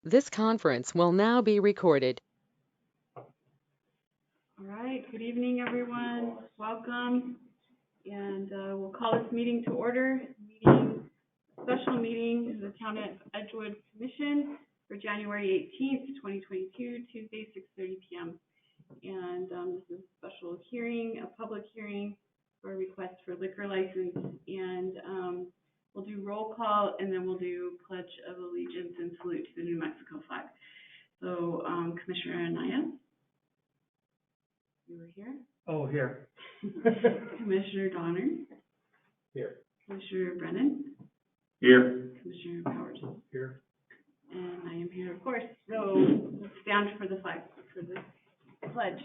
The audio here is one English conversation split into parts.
This conference will now be recorded. All right, good evening, everyone. Welcome. And we'll call this meeting to order. Special meeting of the Town of Edgewood Commission for January 18th, 2022, Tuesday, 6:30 p.m. And this is a special hearing, a public hearing for a request for liquor license. And we'll do roll call, and then we'll do Pledge of Allegiance and salute to the New Mexico flag. So Commissioner Anaya, you were here? Oh, here. Commissioner Donner? Here. Commissioner Brennan? Here. Commissioner Powers? Here. And I am here, of course. So let's stand for the flag, for the pledge.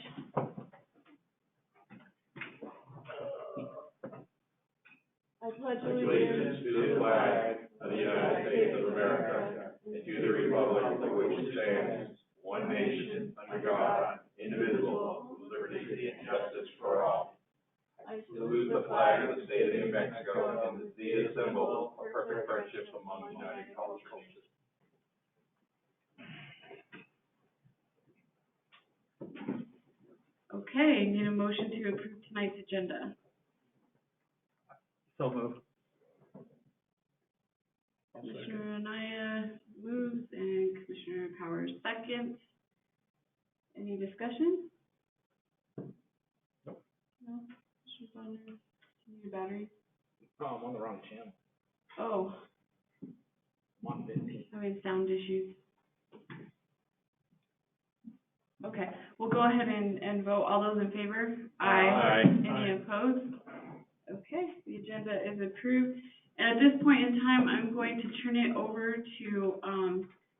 I pledge allegiance to the flag of the United States of America and to the republic for which it stands, one nation, under God, indivisible, with liberty and justice for all. I salute the flag of the state of New Mexico and the symbol of perfect friendship among united cultures. Okay, need a motion to approve tonight's agenda. So moved. Commissioner Anaya moves and Commissioner Powers seconds. Any discussion? Nope. No? Commissioner Bonner, your battery? Oh, I'm on the wrong channel. Oh. I'm on 15. Having sound issues. Okay, we'll go ahead and vote. All those in favor? Aye. Any opposed? Okay, the agenda is approved. And at this point in time, I'm going to turn it over to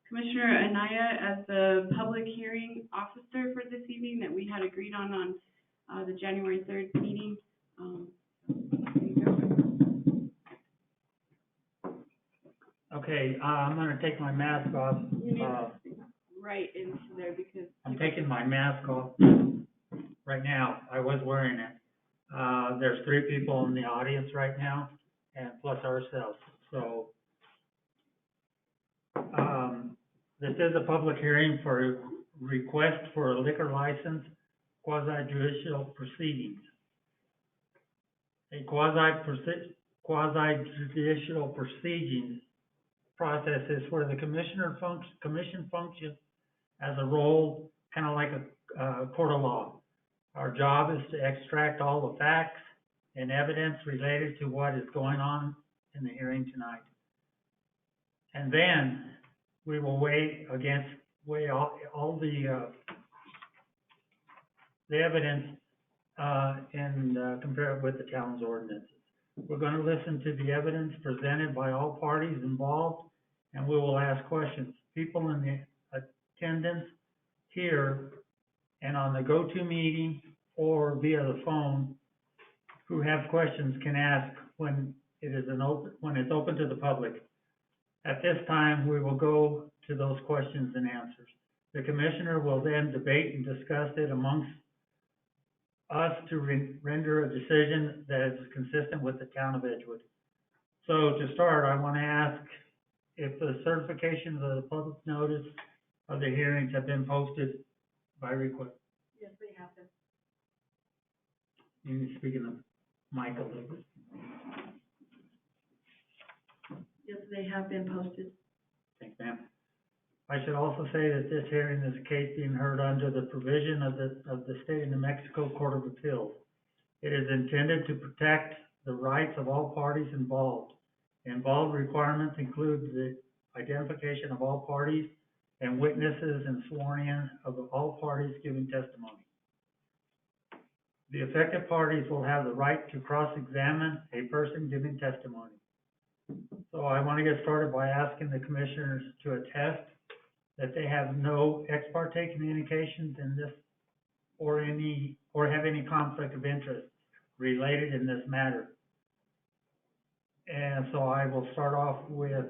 Commissioner Anaya as the public hearing officer for this evening that we had agreed on the January 3rd meeting. Okay, I'm going to take my mask off. You need to right into there because I'm taking my mask off right now. I was wearing it. There's 3 people in the audience right now, and plus ourselves. So this is a public hearing for a request for a liquor license, quasi-judicial proceedings. A quasi-judicial proceedings process is where the commission functions as a role, kind of like a court of law. Our job is to extract all the facts and evidence related to what is going on in the hearing tonight. And then we will weigh all the evidence and compare it with the town's ordinances. We're going to listen to the evidence presented by all parties involved, and we will ask questions. People in the attendance here and on the go-to meeting or via the phone who have questions can ask when it's open to the public. At this time, we will go to those questions and answers. The commissioner will then debate and discuss it amongst us to render a decision that is consistent with the town of Edgewood. So to start, I want to ask if the certification of the public notice of the hearings have been posted by request. yes, they have them. You need to speak in the mic a little bit. Yes, they have been posted. Thanks, ma'am. I should also say that this hearing is a case being heard under the provision of the State of New Mexico Court of Appeals. It is intended to protect the rights of all parties involved. Involved requirements include the identification of all parties and witnesses and sworn in of all parties giving testimony. The affected parties will have the right to cross-examine a person giving testimony. So I want to get started by asking the commissioners to attest that they have no ex parte communications in this or have any conflict of interest related in this matter. And so I will start off with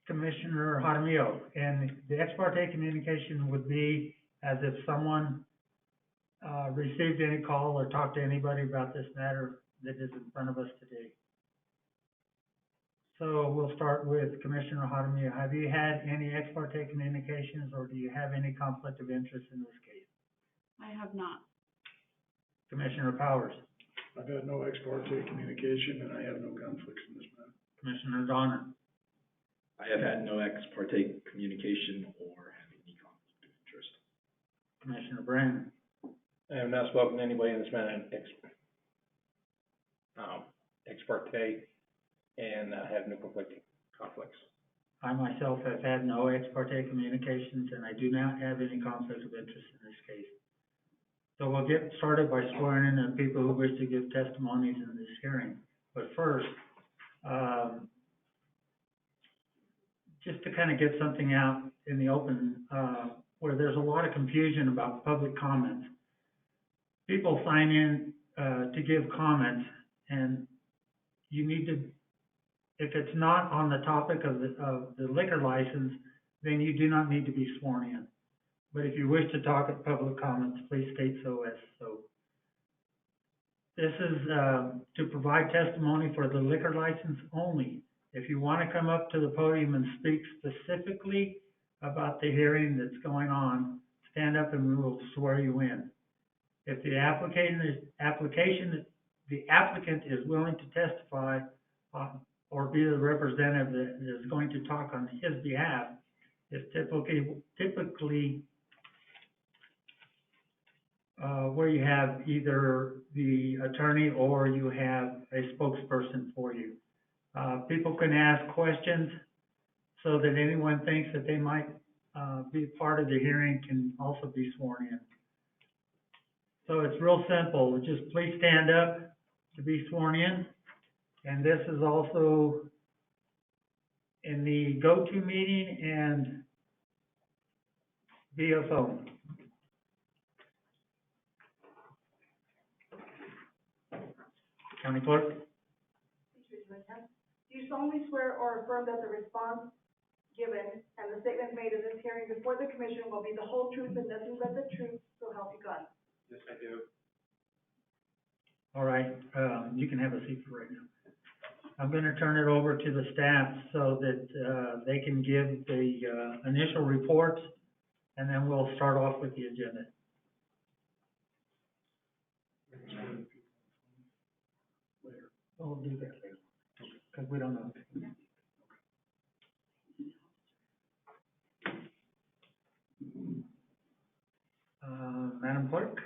Commissioner Jaramillo. And the ex parte communication would be as if someone received any call or talked to anybody about this matter that is in front of us today. So we'll start with Commissioner Jaramillo. Have you had any ex parte communications, or do you have any conflict of interest in this case? I have not. Commissioner Powers, I've had no ex parte communication and I have no conflicts in this matter. Commissioner Donner, I have had no ex parte communication or have any conflict of interest. Commissioner Brandon, I have not spoken to anybody in this matter, ex parte, and I have no conflicts. I myself have had no ex parte communications, and I do not have any conflict of interest in this case. So we'll get started by swearing in the people who wish to give testimonies in this hearing. But first, just to kind of get something out in the open, where there's a lot of confusion about public comments. People sign in to give comments, and you need to, if it's not on the topic of the liquor license, then you do not need to be sworn in. But if you wish to talk at public comments, please state so as so. This is to provide testimony for the liquor license only. If you want to come up to the podium and speak specifically about the hearing that's going on, stand up and we will swear you in. If the applicant is willing to testify or be the representative that is going to talk on his behalf, is typically where you have either the attorney or you have a spokesperson for you. People can ask questions so that anyone thinks that they might be part of the hearing can also be sworn in. So it's real simple. Just please stand up to be sworn in. And this is also in the go-to meeting and via phone. County Clerk? Do you solemnly swear or affirm that the response given and the statement made in this hearing before the commission will be the whole truth and nothing but the truth, so help you God? Yes, I do. All right, you can have a seat for right now. I'm going to turn it over to the staff so that they can give the initial reports, and then we'll start off with the agenda. We'll do that later, because we don't know. Madam Clerk?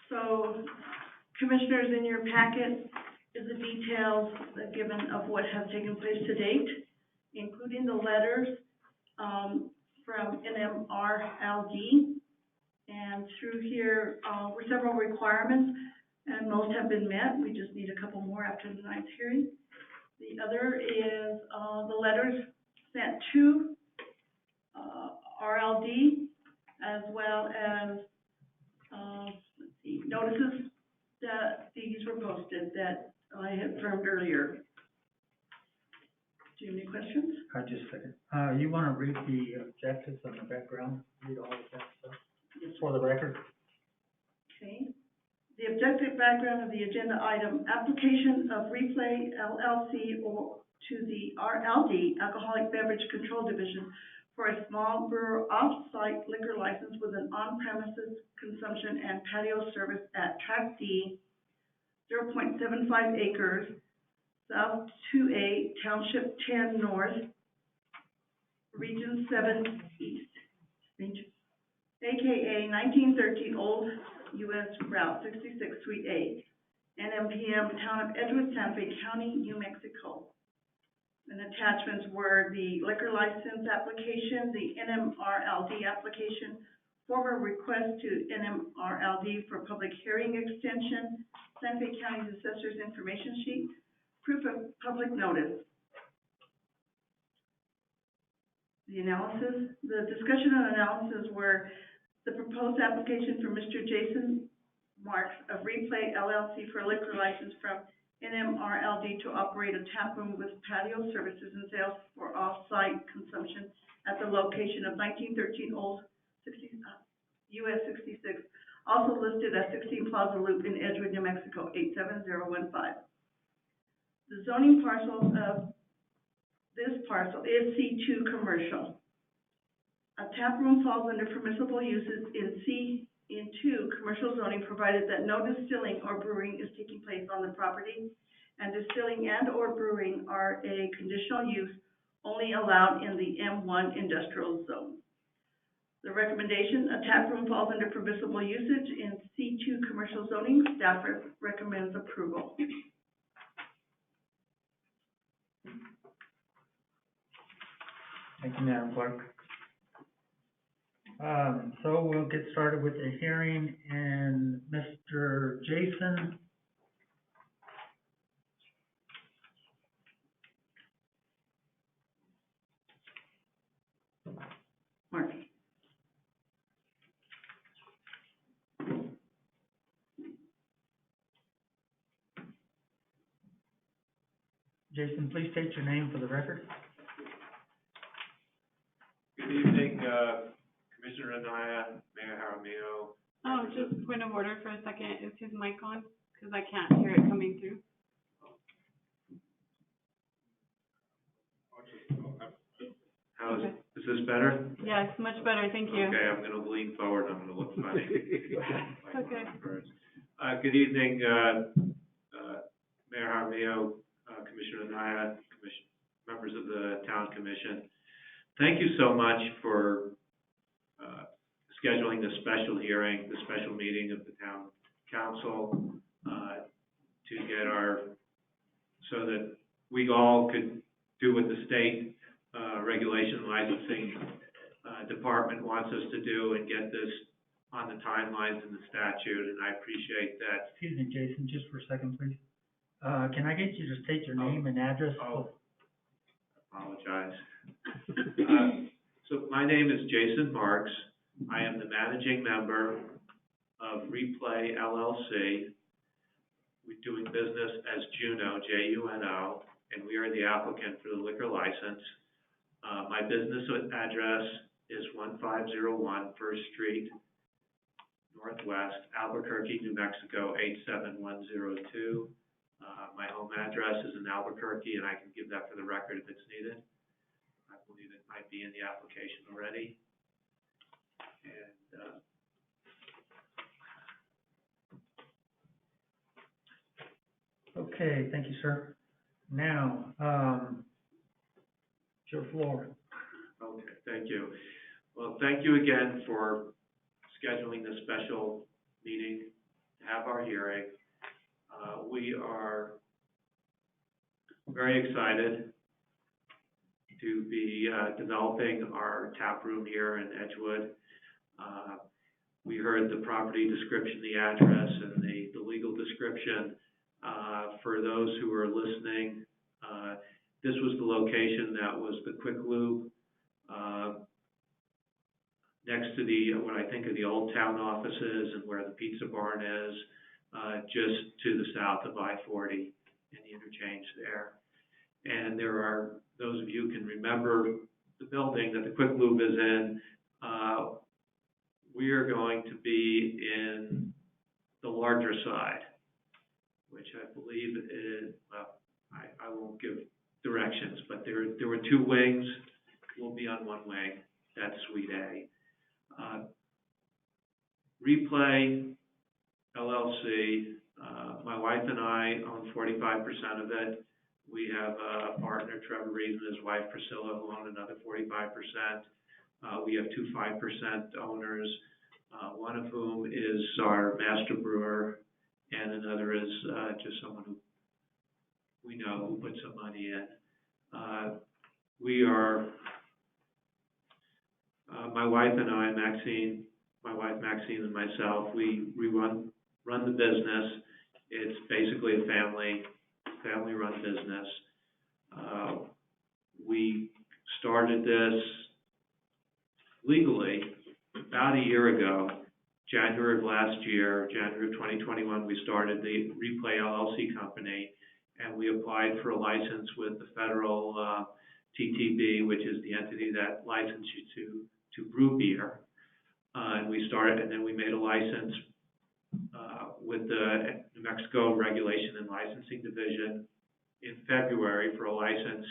So, commissioners, in your packet is the details given of what has taken place to date, including the letters from NMRLD. And through here were several requirements, and most have been met. We just need a couple more after tonight's hearing. The other is the letters sent to RLD, as well as let's see, notices that these were posted that I had affirmed earlier. Do you have any questions? Just a second. You want to read the objectives on the background? Read all of that stuff? Just for the record. Okay. The objective background of the agenda item, application of Replay LLC or to the RLD, Alcoholic Beverage Control Division, for a small brewer off-site liquor license with an on-premises consumption and patio service at Tract D, 0.75 acres, South 2A, Township 10 North, Region 7 East, AKA 1913 Old US Route 66 Suite A, NMPM, Town of Edgewood, Santa Fe County, New Mexico. And attachments were the liquor license application, the NMRLD application, formal request to NMRLD for public hearing extension, Santa Fe County's Assessor's Information Sheet, proof of public notice. The analysis, the discussion and analysis were the proposed application for Mr. Jason Marks of Replay LLC for a liquor license from NMRLD to operate a tap room with patio services and sales for off-site consumption at the location of 1913 Old US 66 also listed as 16 Plaza Loop in Edgewood, New Mexico, 87015. The zoning parcel of this parcel is C2 commercial. A tap room falls under permissible uses in 2 commercial zoning, provided that no distilling or brewing is taking place on the property, and distilling and or brewing are a conditional use only allowed in the M1 industrial zone. The recommendation, a tap room falls under permissible usage in C2 commercial zoning. Staff recommends approval. Thank you, Madam Clerk. So we'll get started with the hearing, and Mr. Jason. Mark. Jason, please state your name for the record. Good evening, Commissioner Anaya, Mayor Jaramillo. Oh, just point of order for a second. Is his mic on? Because I can't hear it coming through. Is this better? Yes, much better. Thank you. Okay, I'm gonna lean forward, I'm gonna look funny. Okay. Good evening, Mayor Jaramillo, Commissioner Anaya, members of the Town Commission. Thank you so much for scheduling this special hearing, the special meeting of the Town Council, to get so that we all could do what the state regulation licensing department wants us to do and get this on the timelines in the statute, and I appreciate that. Excuse me, Jason, just for a second, please. Can I get you to state your name and address? Apologize. So my name is Jason Marks. I am the managing member of Replay LLC. We're doing business as Juno, Juno, and we are the applicant for the liquor license. My business address is 1501 First Street, Northwest, Albuquerque, New Mexico, 87102. My home address is in Albuquerque, and I can give that for the record if it's needed. I believe it might be in the application already. And Okay, thank you, sir. Now, it's your floor. okay, thank you. Well, thank you again for scheduling this special meeting to have our hearing. We are very excited to be developing our tap room here in Edgewood. We heard the property description, the address, and the legal description. For those who are listening, this was the location that was the Quick Lube next to what I think are the old town offices and where the pizza barn is, just to the south of I-40 and the interchange there. And there are, those of you who can remember the building that the Quick Lube is in, we are going to be in the larger side, which I believe is, well, I won't give directions, but there were 2 wings. We'll be on 1 wing. That's Suite A. Replay LLC, my wife and I own 45% of it. We have a partner, Trevor Reed, and his wife, Priscilla, who own another 45%. We have 2 5% owners, one of whom is our master brewer, and another is just someone who we know who put some money in. We are, my wife and I, my wife Maxine and myself, we run the business. It's basically a family-run business. We started this legally about a year ago. January of last year, January of 2021, we started the Replay LLC company, and we applied for a license with the federal TTB, which is the entity that licenses you to brew beer. And we started, and then we made a license with the New Mexico Regulation and Licensing Division in February for a license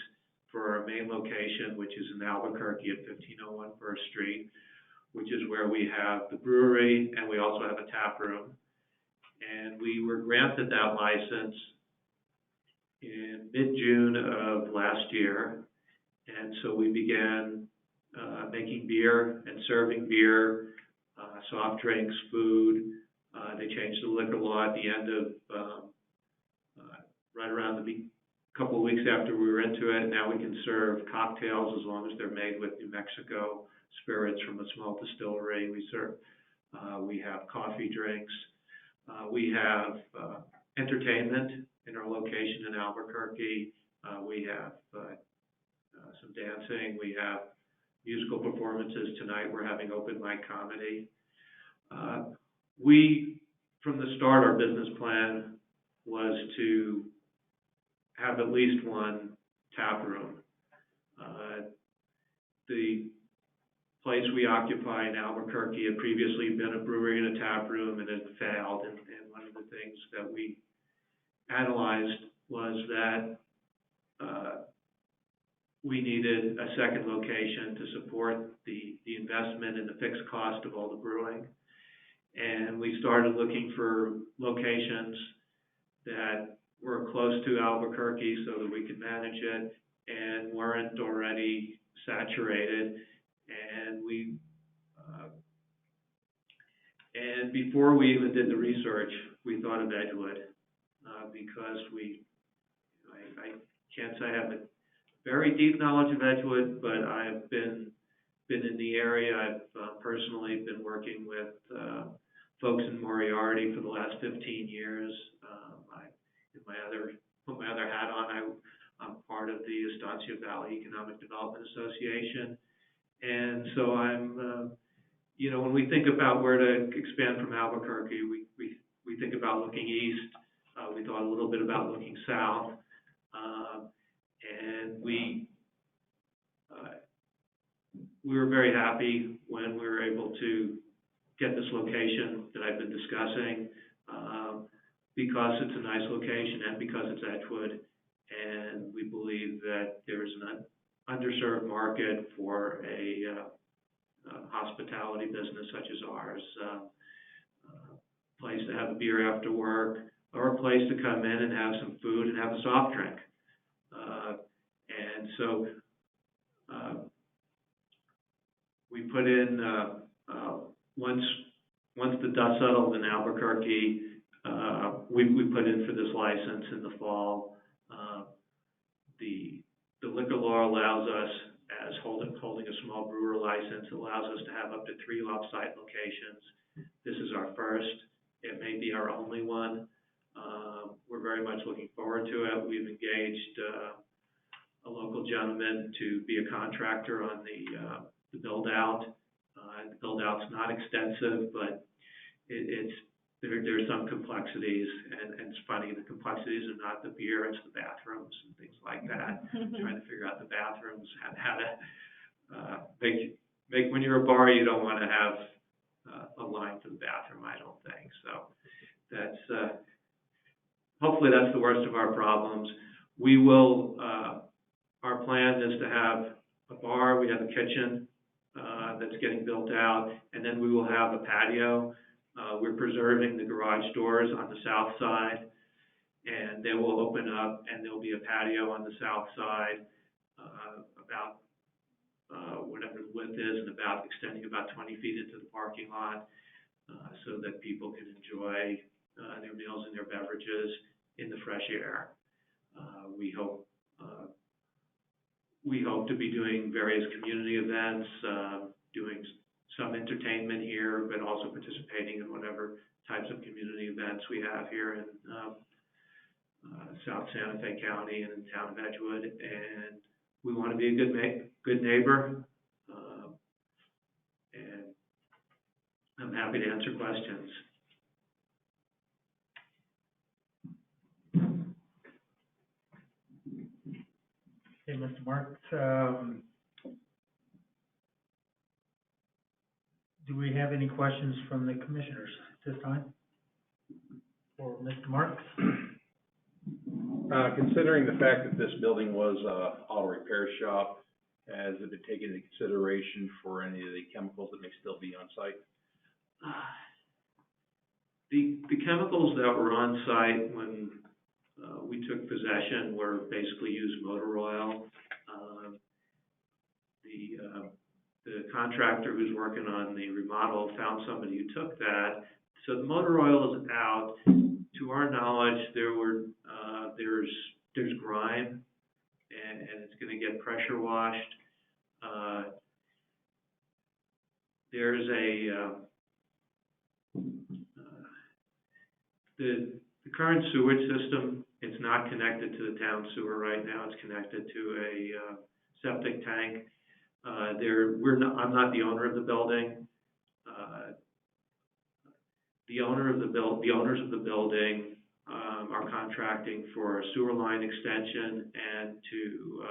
for our main location, which is in Albuquerque at 1501 First Street, which is where we have the brewery and we also have a tap room. And we were granted that license in mid-June of last year. And so we began making beer and serving beer, soft drinks, food. They changed the liquor law at the end of, right around the couple of weeks after we were into it. Now we can serve cocktails as long as they're made with New Mexico spirits from a small distillery. We have coffee drinks. We have entertainment in our location in Albuquerque. We have some dancing. We have musical performances tonight. We're having open mic comedy. From the start, our business plan was to have at least one tap room. The place we occupy in Albuquerque had previously been a brewery and a tap room, and it failed. And one of the things that we analyzed was that we needed a second location to support the investment and the fixed cost of all the brewing. And we started looking for locations that were close to Albuquerque so that we could manage it and weren't already saturated. And before we even did the research, we thought of Edgewood because I can't say I have a very deep knowledge of Edgewood, but I've been in the area. I've personally been working with folks in Moriarty for the last 15 years. Put my other hat on, I'm part of the Estancia Valley Economic Development Association. And so when we think about where to expand from Albuquerque, we think about looking east. We thought a little bit about looking south. And we were very happy when we were able to get this location that I've been discussing, because it's a nice location and because it's Edgewood, and we believe that there's an underserved market for a hospitality business such as ours, a place to have a beer after work, or a place to come in and have some food and have a soft drink. And so we put in, once the dust settled in Albuquerque, we put in for this license in the fall. The liquor law allows us, as holding a small brewer license, allows us to have up to 3 off-site locations. This is our first. It may be our only one. We're very much looking forward to it. We've engaged a local gentleman to be a contractor on the build-out. The build-out's not extensive, but there's some complexities, and it's funny, the complexities are not the beer, it's the bathrooms and things like that. Trying to figure out the bathrooms, how to make when you're a bar, you don't want to have a line for the bathroom, I don't think. So that's hopefully that's the worst of our problems. We will, our plan is to have a bar, we have a kitchen that's getting built out, and then we will have a patio. We're preserving the garage doors on the south side, and they will open up, and there'll be a patio on the south side, about whatever the width is, and extending about 20 feet into the parking lot, so that people can enjoy their meals and their beverages in the fresh air. We hope to be doing various community events, doing some entertainment here, but also participating in whatever types of community events we have here in South Santa Fe County and in the town of Edgewood. And we want to be a good neighbor. And I'm happy to answer questions. Okay, Mr. Marks, do we have any questions from the commissioners at this time? for Mr. Marks. Considering the fact that this building was a auto repair shop, has it been taken into consideration for any of the chemicals that may still be on site? The chemicals that were on site when we took possession were basically used motor oil. The contractor who's working on the remodel found somebody who took that. So the motor oil is out. To our knowledge, there's grime, and it's going to get pressure washed. There's the current sewage system. It's not connected to the town sewer right now. It's connected to a septic tank. I'm not the owner of the building. The owners of the building are contracting for a sewer line extension and to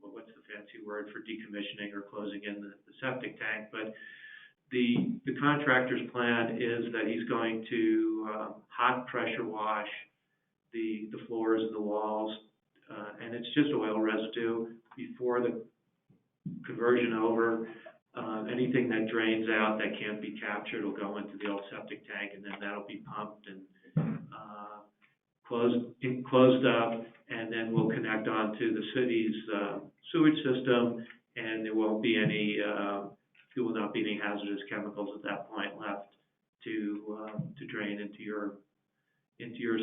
what's the fancy word for decommissioning or closing in the septic tank. But the contractor's plan is that he's going to hot pressure wash the floors and the walls, and it's just oil residue before the conversion over. Anything that drains out that can't be captured will go into the old septic tank, and then that'll be pumped and closed up, and then we'll connect onto the city's sewage system, and there will not be any hazardous chemicals at that point left to drain into your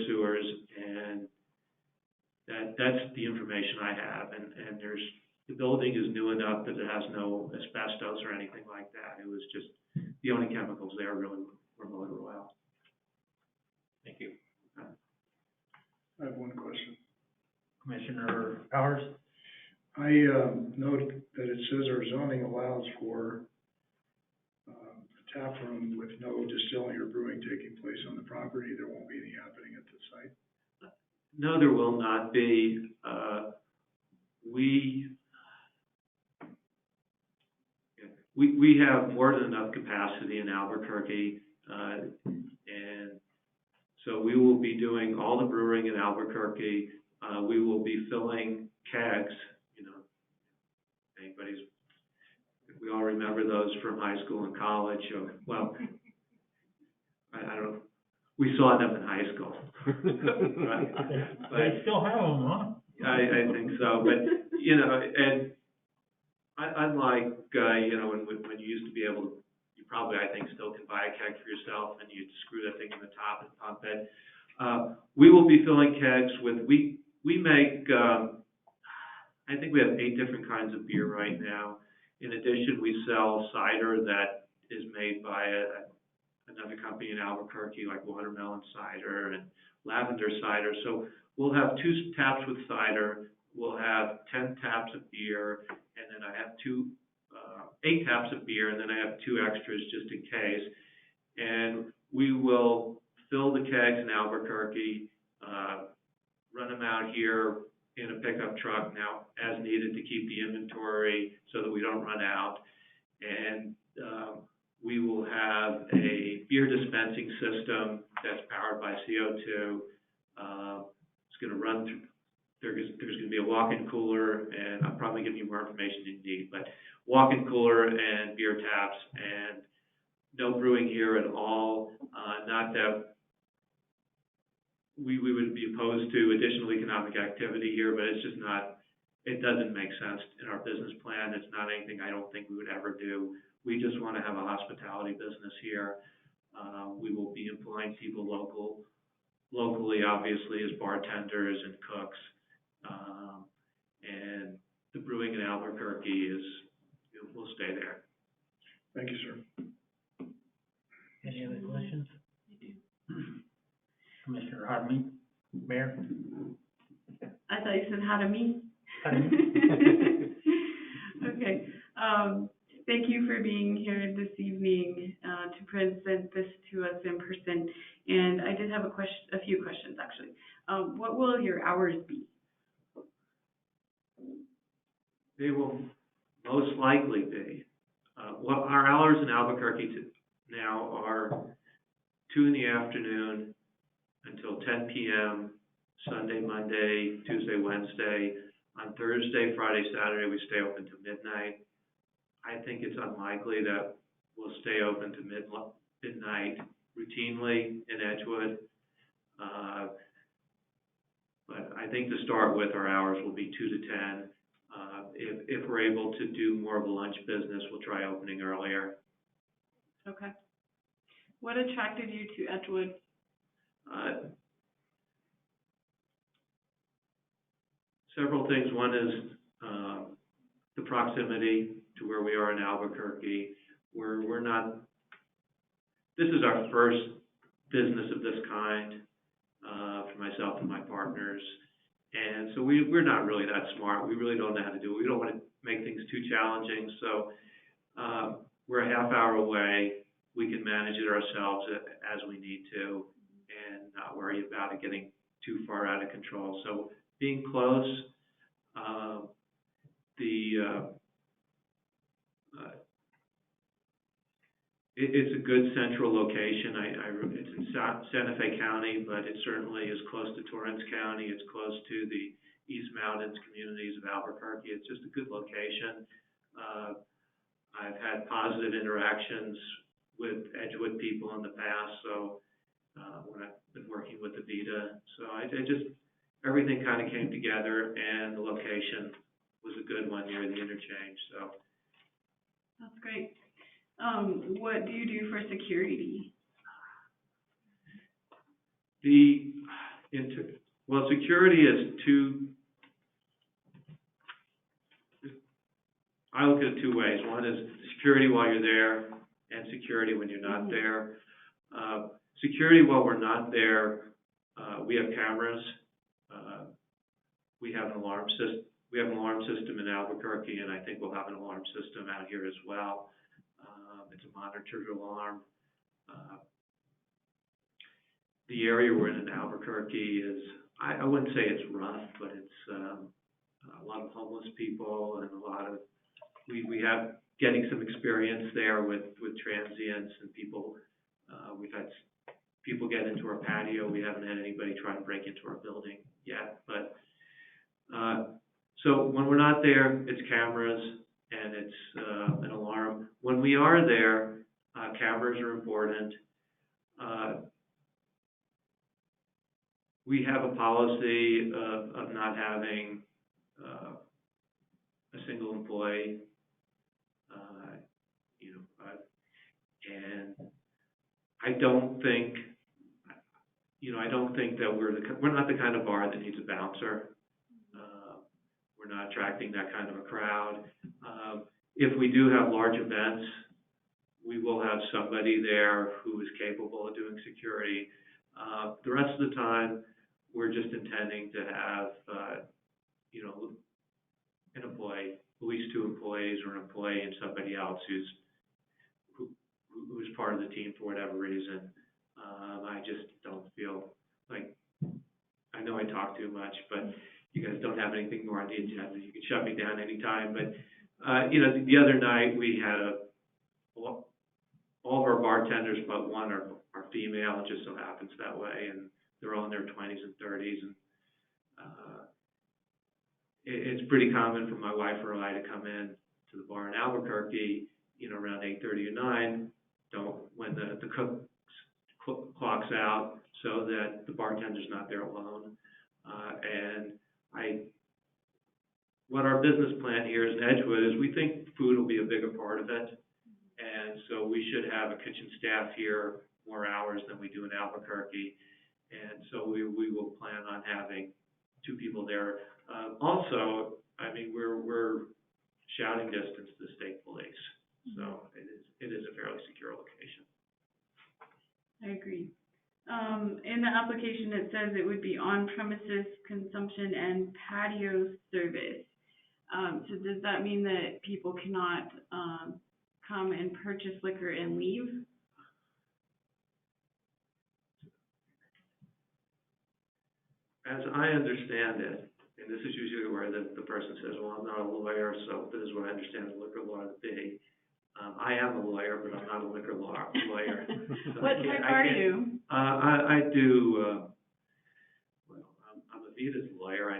sewers, and that's the information I have, and the building is new enough that it has no asbestos or anything like that. It was just, the only chemicals there really were motor oil. Thank you. I have one question. Commissioner Powers? I note that it says our zoning allows for a tap room with no distilling or brewing taking place on the property. There won't be any happening at the site? No, there will not be. We have more than enough capacity in Albuquerque, and so we will be doing all the brewing in Albuquerque. We will be filling kegs, we all remember those from high school and college. Well, I don't know. We saw them in high school. They still have them, huh? I think so, but, and unlike, when you used to be able to, you probably, I think, still can buy a keg for yourself and you screw that thing in the top and pump it. We will be filling kegs we make, I think we have 8 different kinds of beer right now. In addition, we sell cider that is made by another company in Albuquerque, like watermelon cider and lavender cider. So we'll have 2 taps with cider. We'll have 10 taps of beer, and then I have 8 taps of beer, and then I have 2 extras just in case. And we will fill the kegs in Albuquerque, run them out here in a pickup truck now as needed to keep the inventory so that we don't run out. And we will have a beer dispensing system that's powered by CO2. It's going to run through. There's going to be a walk-in cooler, and I'll probably give you more information you need, but walk-in cooler and beer taps, and no brewing here at all. Not that we would be opposed to additional economic activity here, but it's just not, it doesn't make sense in our business plan. It's not anything I don't think we would ever do. We just want to have a hospitality business here. We will be employing people locally, obviously, as bartenders and cooks. And the brewing in Albuquerque will stay there. Thank you, sir. Any other questions? Commissioner Hartman, Mayor? I thought you said how to me. Okay. Thank you for being here this evening to present this to us in person. And I did have a few questions, actually. What will your hours be? They will most likely be. Well, our hours in Albuquerque now are 2 in the afternoon until 10 p.m., Sunday, Monday, Tuesday, Wednesday. On Thursday, Friday, Saturday, we stay open to midnight. I think it's unlikely that we'll stay open to midnight routinely in Edgewood. But I think to start with, our hours will be 2 to 10. If we're able to do more of a lunch business, we'll try opening earlier. Okay. What attracted you to Edgewood? Several things. One is the proximity to where we are in Albuquerque. We're not. This is our first business of this kind for myself and my partners, and so we're not really that smart. We really don't know how to do it. We don't want to make things too challenging. So we're a half hour away. We can manage it ourselves as we need to, and not worry about it getting too far out of control. So being close, it's a good central location. It's in Santa Fe County, but it certainly is close to Torrance County. It's close to the East Mountains communities of Albuquerque. It's just a good location. I've had positive interactions with Edgewood people in the past, so when I've been working with Avita. So I just, everything kind of came together, and the location was a good one near the interchange, so. That's great. What do you do for security? Well, security is I look at it two ways. One is security while you're there and security when you're not there. Security while we're not there, we have cameras. We have an alarm system. We have an alarm system in Albuquerque, and I think we'll have an alarm system out here as well. It's a monitored alarm. The area we're in Albuquerque is, I wouldn't say it's rough, but it's a lot of homeless people and a lot of, we have getting some experience there with transients and people. We've had people get into our patio. We haven't had anybody try to break into our building yet, but so when we're not there, it's cameras and it's an alarm. When we are there, cameras are important. We have a policy of not having a single employee, and I don't think that we're not the kind of bar that needs a bouncer. We're not attracting that kind of a crowd. If we do have large events, we will have somebody there who is capable of doing security. The rest of the time, we're just intending to have, an employee, at least 2 employees, or an employee and somebody else who's part of the team for whatever reason. I just don't feel like, I know I talk too much, but you guys don't have anything more on the agenda. You can shut me down anytime. But, the other night we had all of our bartenders but one are female. It just so happens that way, and they're all in their 20s and 30s. And it's pretty common for my wife or I to come in to the bar in Albuquerque, around 8:30 or 9. When the cook clocks out, so that the bartender's not there alone. What our business plan here in Edgewood is, we think food will be a bigger part of it, and so we should have a kitchen staff here more hours than we do in Albuquerque, and so we will plan on having 2 people there. Also, we're shouting distance to the state police, so it is a fairly secure location. I agree. In the application, it says it would be on-premises consumption and patio service. So does that mean that people cannot come and purchase liquor and leave? As I understand it, and this is usually where the person says, well, I'm not a lawyer, so this is what I understand the liquor law to be. I am a lawyer, but I'm not a liquor law lawyer. So What type are you? I do see it as a lawyer. I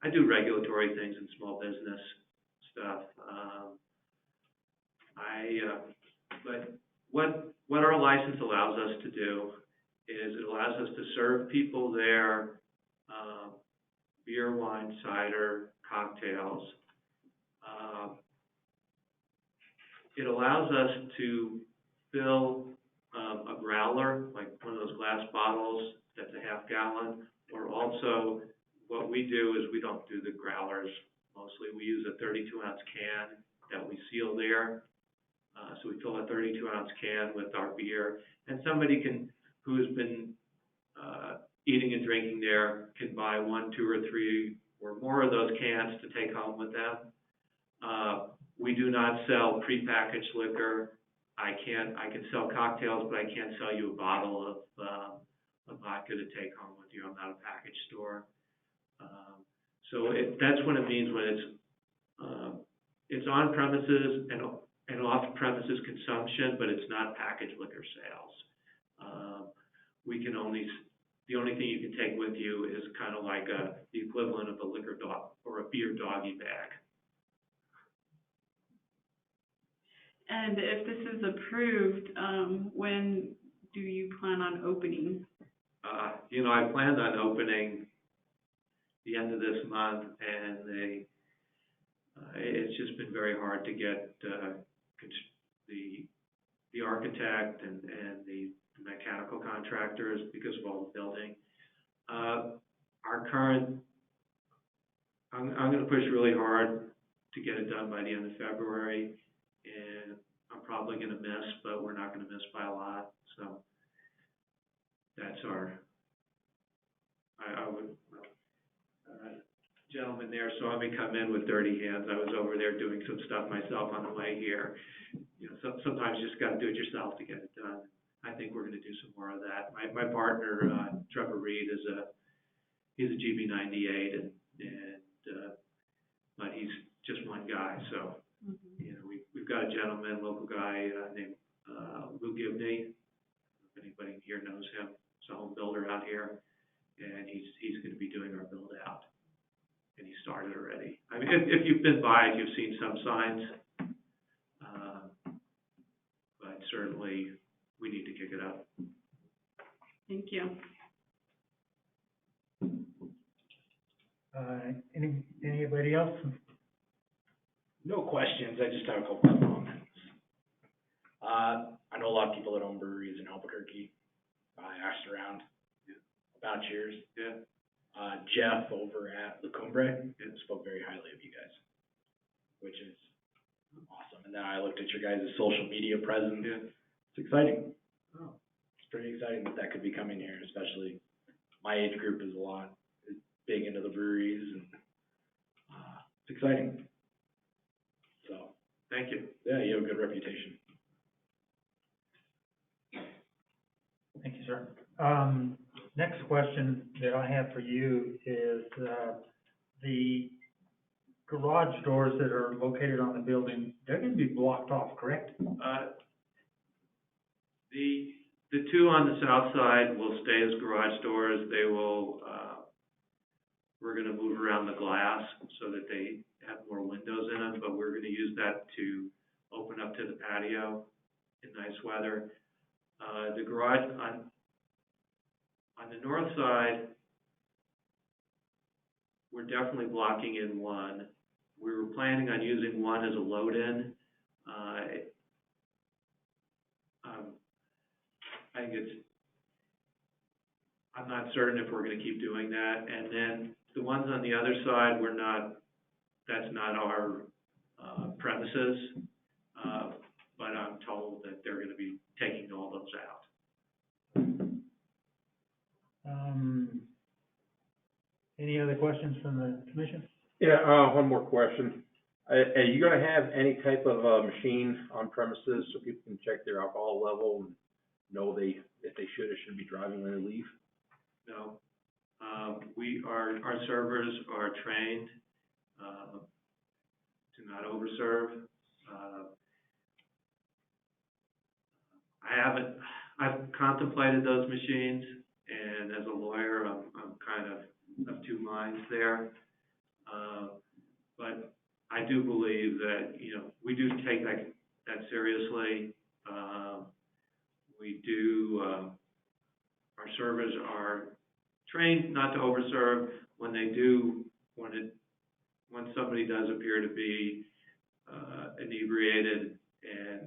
do regulatory things and small business stuff. But what our license allows us to do is it allows us to serve people there, beer, wine, cider, cocktails. It allows us to fill a growler, like one of those glass bottles that's a half gallon, or also what we do is we don't do the growlers mostly. We use a 32-ounce can that we seal there. So we fill a 32-ounce can with our beer, and somebody who's been eating and drinking there can buy 1, 2, or 3 or more of those cans to take home with them. We do not sell prepackaged liquor. I can sell cocktails, but I can't sell you a bottle of vodka to take home with you. I'm not a package store. So that's what it means when it's on premises and off premises consumption, but it's not packaged liquor sales. The only thing you can take with you is kind of like the equivalent of a liquor dog or a beer doggy bag. And if this is approved, when do you plan on opening? I planned on opening the end of this month, and it's just been very hard to get the architect and the mechanical contractors because of all the building. I'm going to push really hard to get it done by the end of February, and I'm probably going to miss, but we're not going to miss by a lot. So that's gentleman there saw me come in with dirty hands. I was over there doing some stuff myself on the way here. Sometimes you just got to do it yourself to get it done. I think we're going to do some more of that. My partner, Trevor Reed, he's a GB98, but he's just one guy. So, we've got a gentleman, local guy named Lou Gibney. If anybody here knows him, he's a home builder out here, and he's going to be doing our build out. And he started already. I mean, if you've been by, you've seen some signs, but certainly we need to kick it up. Thank you. Anybody else? No questions, I just have a couple of comments. I know a lot of people that own breweries in Albuquerque. I asked around about yours. Yeah. Jeff over at La Cumbre spoke very highly of you guys, which is awesome. And then I looked at your guys' social media presence. Yeah. It's exciting. Oh. It's pretty exciting that could be coming here, especially my age group is big into the breweries, and it's exciting. So, thank you. Yeah, you have a good reputation. Thank you, sir. Next question that I have for you is the garage doors that are located on the building, they're going to be blocked off, correct? The two on the south side will stay as garage doors. They will, we're going to move around the glass so that they have more windows in them, but we're going to use that to open up to the patio in nice weather. The garage on the north side, we're definitely blocking in one. We were planning on using one as a load-in. I'm not certain if we're going to keep doing that. And then the ones on the other side, that's not our premises, but I'm told that they're going to be taking all those out. Any other questions from the commission? Yeah, one more question. Are you gonna have any type of machine on premises so people can check their alcohol level and know if they should or shouldn't be driving when they leave? No. Our servers are trained to not overserve. I've contemplated those machines, and as a lawyer, I'm kind of of two minds there. But I do believe that, we do take that seriously. We do, our servers are trained not to overserve. When they do, when somebody does appear to be inebriated, and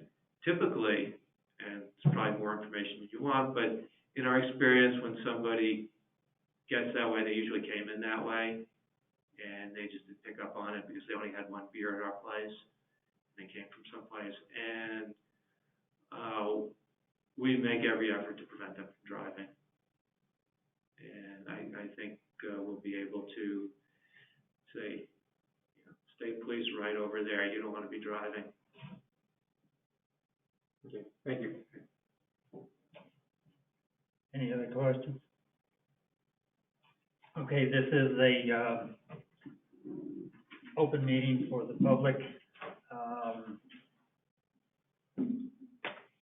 typically, and it's probably more information than you want, but in our experience, when somebody gets that way, they usually came in that way, and they just didn't pick up on it because they only had one beer at our place. They came from someplace, and we make every effort to prevent them from driving. And I think we'll be able to say, state police right over there, you don't want to be driving. Okay, thank you. Any other questions? Okay, this is a, open meeting for the public.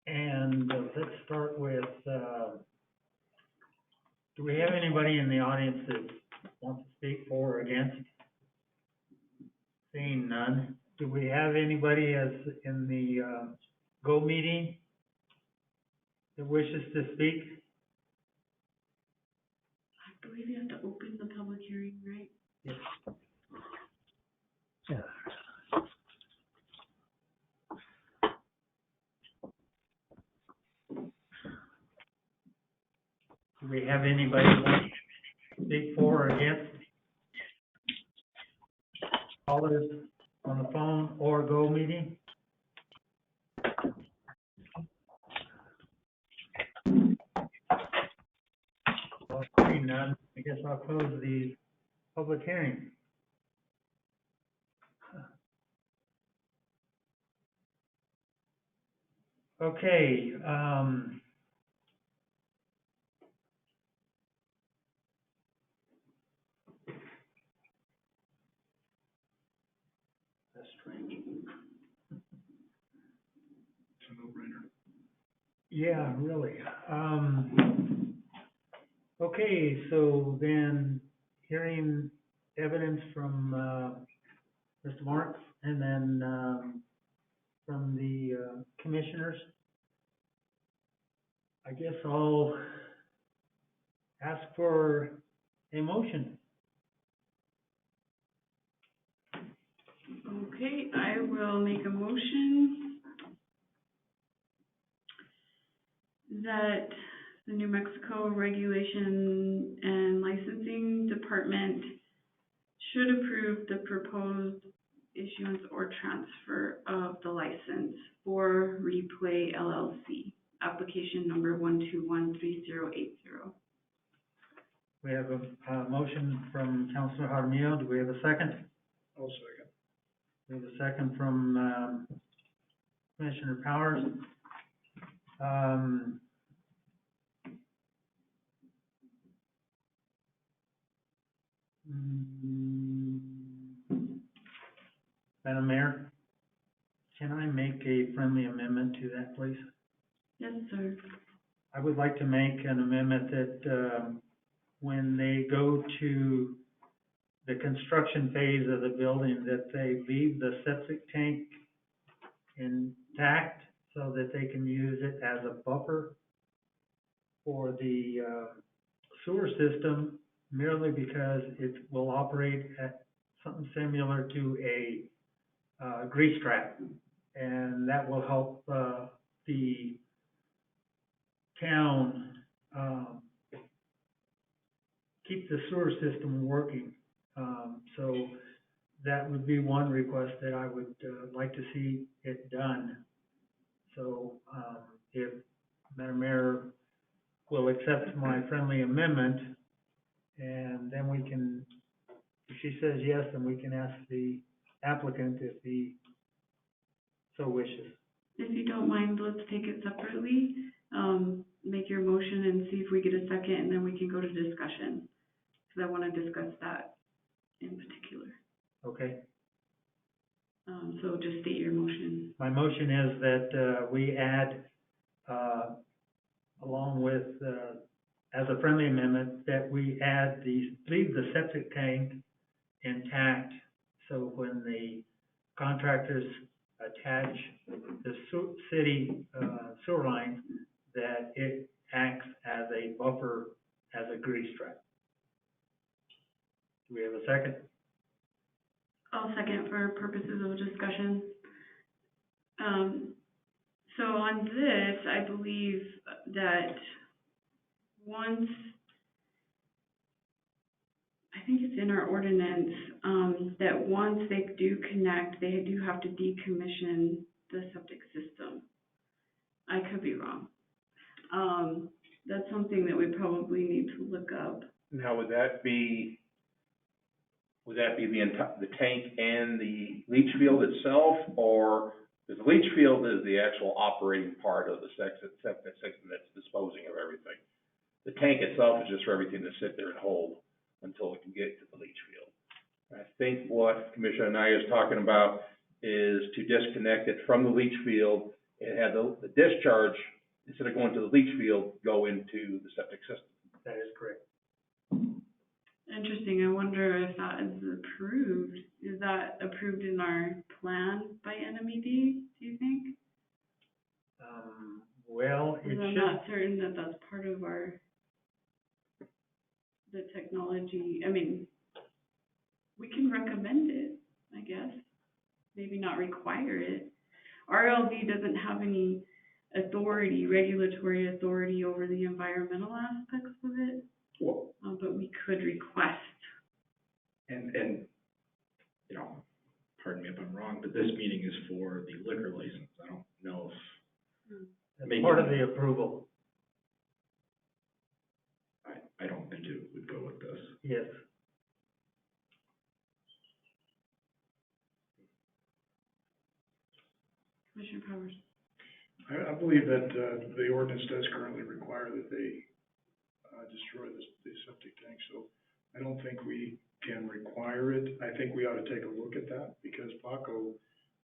And let's start with, do we have anybody in the audience that wants to speak for or against? Seeing none. Do we have anybody as in the, go meeting that wishes to speak? I believe you have to open the public hearing, right? Yes. Do we have anybody want to speak for or against? Callers on the phone or go meeting? Well, seeing none, I guess I'll close the public hearing. Okay, that's strange. It's a no-brainer. Yeah, really. Okay, so then hearing evidence from, Mr. Marks and then, from the, commissioners, I guess I'll ask for a motion. Okay, I will make a motion that the New Mexico Regulation and Licensing Department should approve the proposed issuance or transfer of the license for Replay LLC, application number 1213080. We have a motion from Councilor Jaramillo. Do we have a second? I'll second. We have a second from, Commissioner Powers. Madam Mayor, can I make a friendly amendment to that, please? Yes, sir. I would like to make an amendment that, when they go to the construction phase of the building, that they leave the septic tank intact so that they can use it as a buffer for the, sewer system, merely because it will operate at something similar to a, grease trap. And that will help, the town, keep the sewer system working. So that would be one request that I would, like to see it done. So, if Madam Mayor will accept my friendly amendment, and then we can, if she says yes, then we can ask the applicant if he so wishes. If you don't mind, let's take it separately. Make your motion and see if we get a second, and then we can go to discussion, because I want to discuss that in particular. Okay? So just state your motion. My motion is that, we add, along with, as a friendly amendment, that we add leave the septic tank intact, so when the contractors attach the city, sewer line, that it acts as a buffer, as a grease trap. Do we have a second? I'll second for purposes of discussion. So on this, I believe that once, I think it's in our ordinance, that once they do connect, they do have to decommission the septic system. I could be wrong. That's something that we probably need to look up. Now, would that be the tank and the leach field itself, or, because the leach field is the actual operating part of the septic system that's disposing of everything. The tank itself is just for everything to sit there and hold until it can get to the leach field. I think what Commissioner Anaya is talking about is to disconnect it from the leach field and have the discharge, instead of going to the leach field, go into the septic system. That is correct. Interesting. I wonder if that is approved. Is that approved in our plan by NMED, do you think? Well, it Because I'm should, not certain that that's part of the technology. I mean, we can recommend it, I guess. Maybe not require it. RLD doesn't have any authority, regulatory authority over the environmental aspects of it, Well, but we could request. and, you know, pardon me if I'm wrong, but this meeting is for the liquor license. I don't know if, as part of the approval, I don't think it would go with this. yes. Commissioner Powers. I believe that, the ordinance does currently require that they, destroy the septic tank, so I don't think we can require it. I think we ought to take a look at that, because Paco,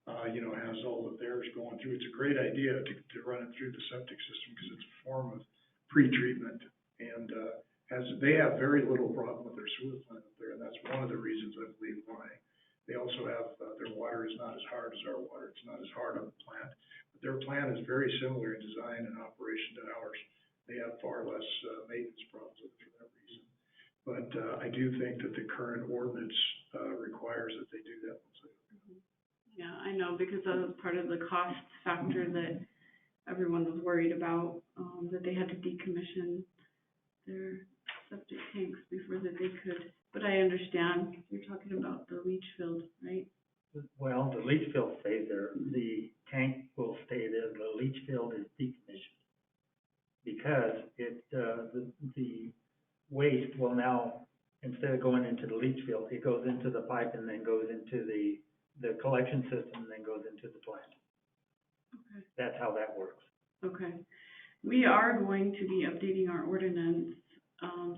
has all of theirs going through. It's a great idea to run it through the septic system, because it's a form of pre-treatment, and, they have very little problem with their sewer plant up there, and that's one of the reasons I believe why. They also have, their water is not as hard as our water. It's not as hard on the plant. But their plant is very similar in design and operation to ours. They have far less, maintenance problems with it for that reason. But, I do think that the current ordinance, requires that they do that. Yeah, I know, because that was part of the cost factor that everyone was worried about, that they had to decommission their septic tanks before that they could. But I understand, you're talking about the leach field, right? Well, the leach field stays there, the tank will stay there, the leach field is decommissioned. Because the waste will now, instead of going into the leach field, it goes into the pipe and then goes into the collection system and then goes into the plant. Okay. That's how that works. Okay. We are going to be updating our ordinance,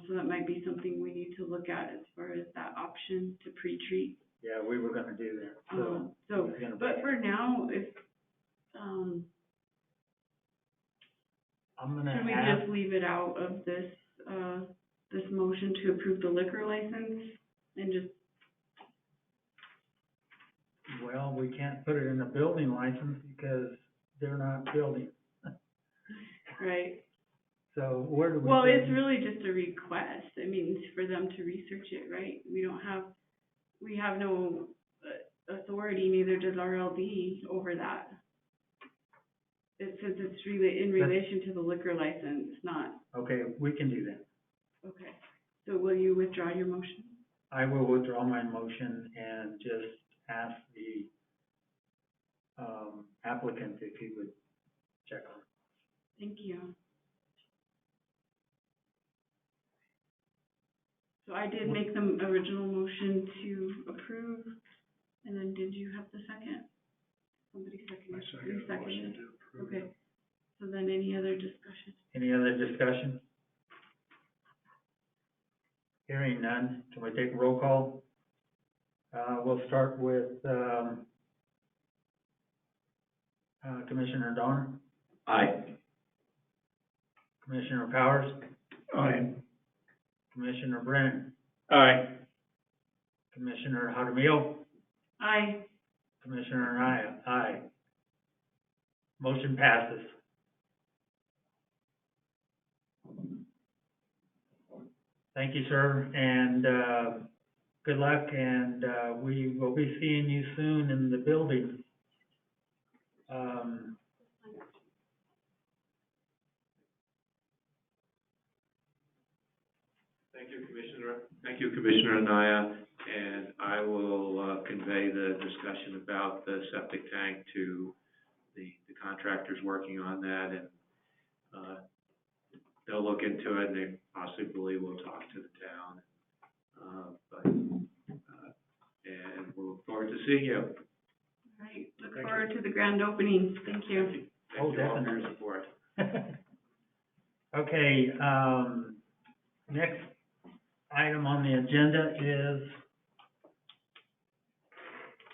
so that might be something we need to look at as far as that option to pre-treat. Yeah, we were gonna do that, But for now, if, I'm gonna should we ask, just leave it out of this, this motion to approve the liquor license and just, well, we can't put it in a building license because they're not building. right? So where do we? Well, put it? it's really just a request. I mean, it's for them to research it, right? We have no authority, neither does RLD over that. Since it's really in relation to the liquor license, not, Okay, we can do that. okay. So will you withdraw your motion? I will withdraw my motion and just ask the applicant if he would check on it. Thank you. So I did make the original motion to approve, and then did you have the second? Somebody seconded? I You second the motion seconded? to approve. Okay. So then any other discussion? Any other discussion? Hearing none, can we take a roll call? We'll start with, Commissioner Donner, Aye. Commissioner Powers, Aye. Commissioner Brennan, Aye. Commissioner Jaramillo, Aye. Commissioner Anaya, aye. Motion passes. Thank you, sir, and, good luck, and, we will be seeing you soon in the building. Thank you, Commissioner Anaya, and I will, convey the discussion about the septic tank to the contractors working on that, and, they'll look into it, and they possibly will talk to the town. And we'll look forward to seeing you. All right, look forward to the grand opening. Thank you. Oh, Thank you all for definitely. your support. Okay, next item on the agenda is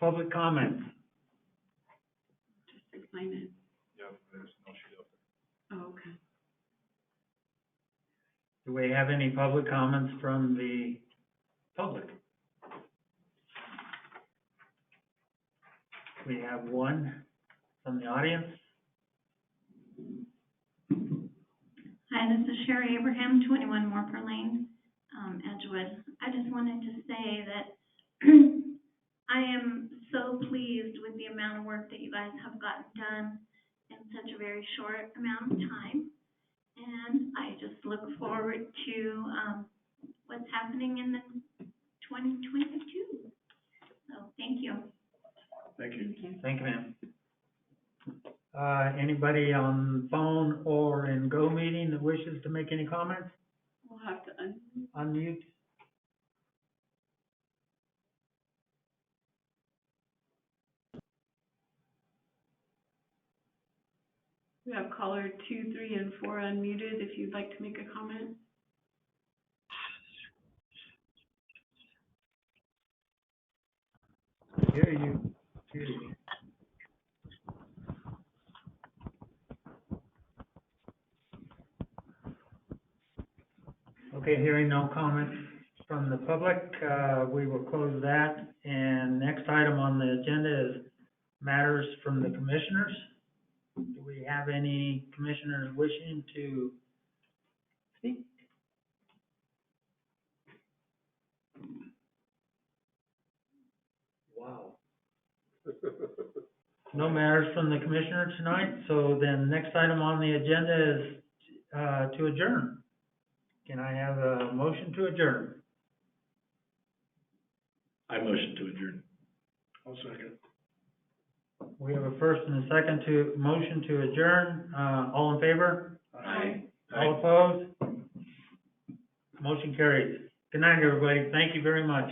public comments. Just explain it. Yeah, there's no sheet up Oh, okay. Do we have any public comments from the public? We have one from the audience. Hi, this is Sherry Abraham, 21 Morper Lane, Edgewood. I just wanted to say that I am so pleased with the amount of work that you guys have gotten done in such a very short amount of time. And I just look forward to what's happening in the 2022. So, thank you. Thank you. Thank you, ma'am. Anybody on phone or in Go meeting that wishes to make any comments? We'll have to Unmute. we have caller 2, 3, and 4 unmuted if you'd like to make a comment. Hear you. Hear you. Okay, hearing no comments from the public, we will close that. And next item on the agenda is matters from the commissioners. Do we have any commissioners wishing to speak? Wow. No matters from the commissioner tonight, so then next item on the agenda is to adjourn. Can I have a motion to adjourn? I motion to adjourn. I'll second. We have a first and a second to motion to adjourn. All in favor? Aye. All opposed? Motion carries. Good night, everybody. Thank you very much.